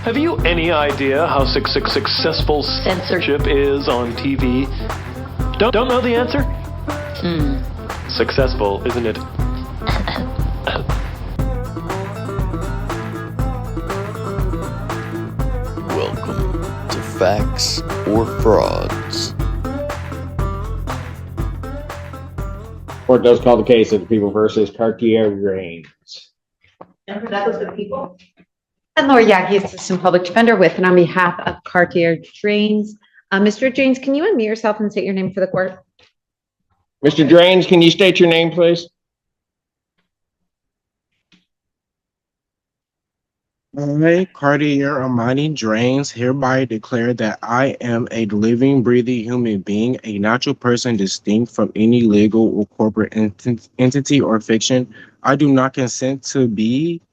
Have you any idea how successful censorship is on TV? Don't know the answer? Successful, isn't it? Welcome to Facts or Frauds. Court does call the case of the People versus Cartier-Grains. And for that was the people. And Laura Yagi, Assistant Public Defender, with and on behalf of Cartier-Drains. Mr. Drains, can you unmute yourself and state your name for the court? Mr. Drains, can you state your name, please? I, Cartier Amani Drains, hereby declare that I am a living, breathing human being, a natural person distinct from any legal or corporate entity or fiction. I do not consent to be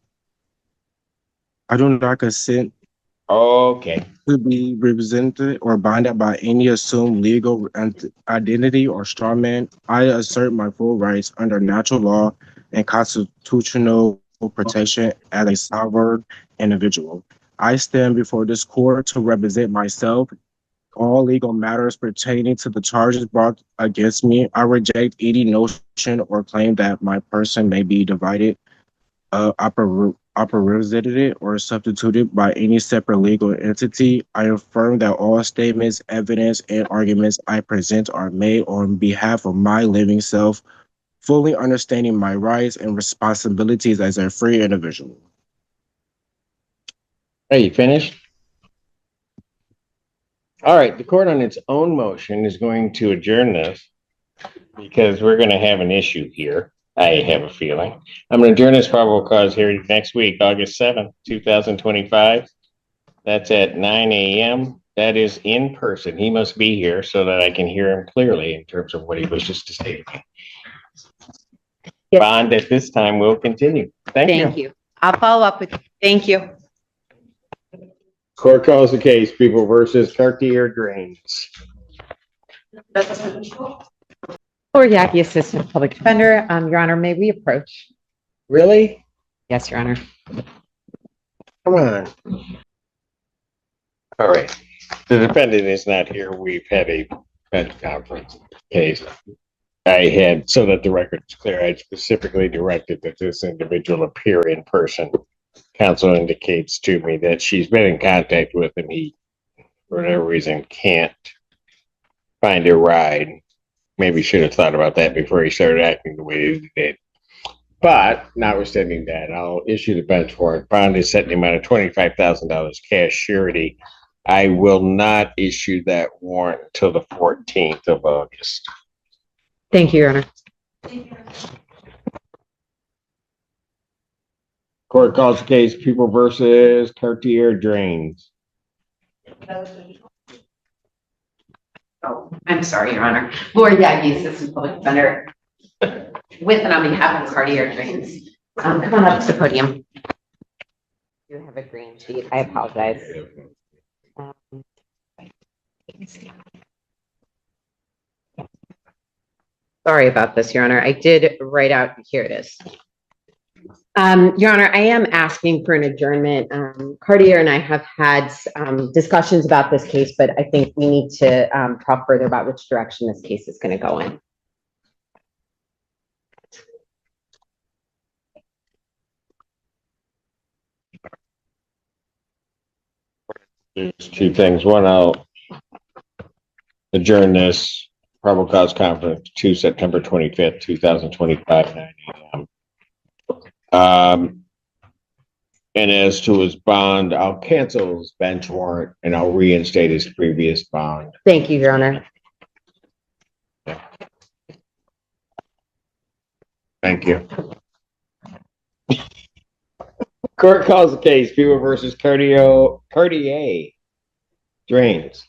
represented or binded by any assumed legal identity or straw man. I assert my full rights under natural law and constitutional protection as a sovereign individual. I stand before this court to represent myself. All legal matters pertaining to the charges brought against me. I reject any notion or claim that my person may be divided, operated or substituted by any separate legal entity. I affirm that all statements, evidence, and arguments I present are made on behalf of my living self, fully understanding my rights and responsibilities as a free individual. Hey, you finished? All right, the court on its own motion is going to adjourn this because we're going to have an issue here. I have a feeling. I'm going to adjourn this probable cause hearing next week, August 7th, 2025. That's at 9 a.m. That is in person. He must be here so that I can hear him clearly in terms of what he wishes to say to me. Yes. Bond at this time will continue. Thank you. I'll follow up with you. Thank you. Court calls the case, People versus Cartier-Grains. Laura Yagi, Assistant Public Defender. Your Honor, may we approach? Really? Yes, Your Honor. Come on. All right. The defendant is not here. We've had a bench conference case. I had, so that the record is clear, I specifically directed that this individual appear in person. Counsel indicates to me that she's been in contact with him. He, for whatever reason, can't find a ride. Maybe should have thought about that before he started acting the way he did. But notwithstanding that, I'll issue the bench warrant. Bond is set in the amount of $25,000 cash surety. I will not issue that warrant until the 14th of August. Thank you, Your Honor. Court calls the case, People versus Cartier-Drains. Oh, I'm sorry, Your Honor. Laura Yagi, Assistant Public Defender, with and on behalf of Cartier-Drains. Come on up to the podium. You have a green sheet. I apologize. Sorry about this, Your Honor. I did write out, here it is. Your Honor, I am asking for an adjournment. Cartier and I have had discussions about this case, but I think we need to talk further about which direction this case is going to go in. There's two things. One, I'll adjourn this probable cause conference to September 25th, 2025, 9 a.m. And as to his bond, I'll cancel his bench warrant and I'll reinstate his previous bond. Thank you, Your Honor. Thank you. Court calls the case, People versus Cartier-Drains.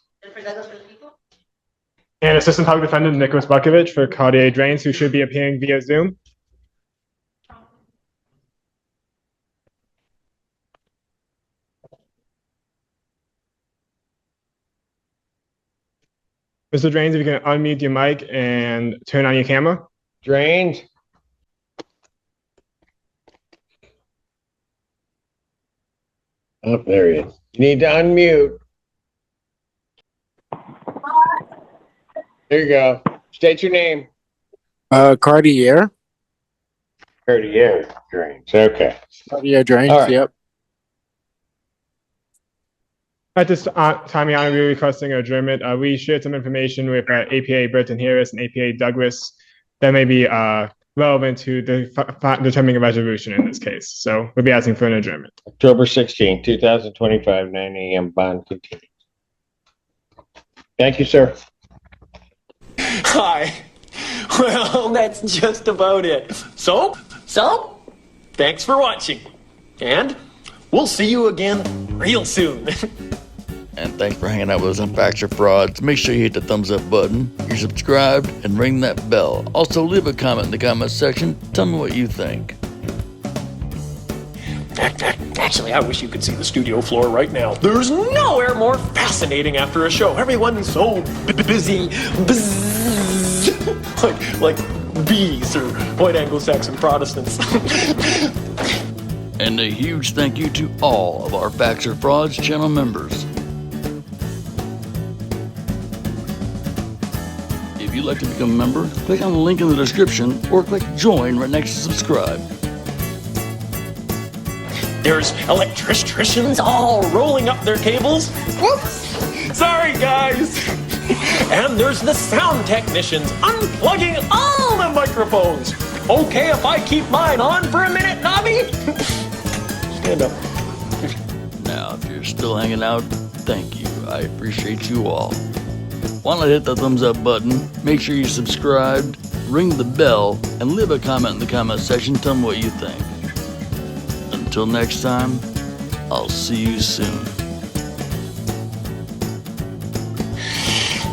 And Assistant Public Defender Nicholas Bukovich for Cartier-Drains, who should be appearing via Zoom. Mr. Drains, if you can unmute your mic and turn on your camera. Drains. Oh, there he is. You need to unmute. There you go. State your name. Cartier. Cartier Drains. Okay. Cartier drains, All right. yep. At this time, Your Honor, we're requesting adjournment. We shared some information with APA Burton Harris and APA Douglas that may be relevant to determining a resolution in this case. So we'll be asking for an adjournment. October 16, 2025, 9 a.m. Bond continues. Thank you, sir. Hi. Well, that's just about it. So, thanks for watching. And we'll see you again real soon. And thanks for hanging out with us on Facts or Frauds. Make sure you hit the thumbs up button, you're subscribed, and ring that bell. Also, leave a comment in the comment section. Tell me what you think. Actually, I wish you could see the studio floor right now. There's nowhere more fascinating after a show. Everyone's so busy. like bees or white Anglo-Saxon Protestants. And a huge thank you to all of our Facts or Frauds channel members. If you'd like to become a member, click on the link in the description or click join right next to subscribe. There's electricians all rolling up their cables. Whoops! Sorry, guys. And there's the sound technicians unplugging all the microphones. Okay if I keep mine on for a minute, Nobby? Stand up. Now, if you're still hanging out, thank you. I appreciate you all. Why not hit the thumbs up button, make sure you're subscribed, ring the bell, and leave a comment in the comment section. Tell me what you think. Until next time, I'll see you soon.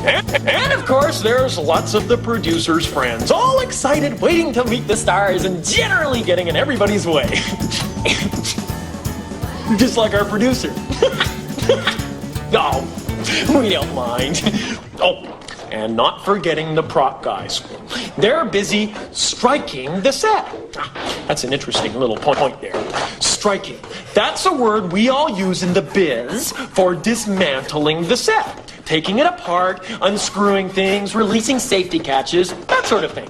And of course, there's lots of the producers' friends, all excited, waiting to meet the stars and generally getting in everybody's way. Just like our producer. No, we don't mind. Oh, and not forgetting the prop guys. They're busy striking the set. That's an interesting little point there. Striking. That's a word we all use in the biz for dismantling the set. Taking it apart, unscrewing things, releasing safety catches, that sort of thing.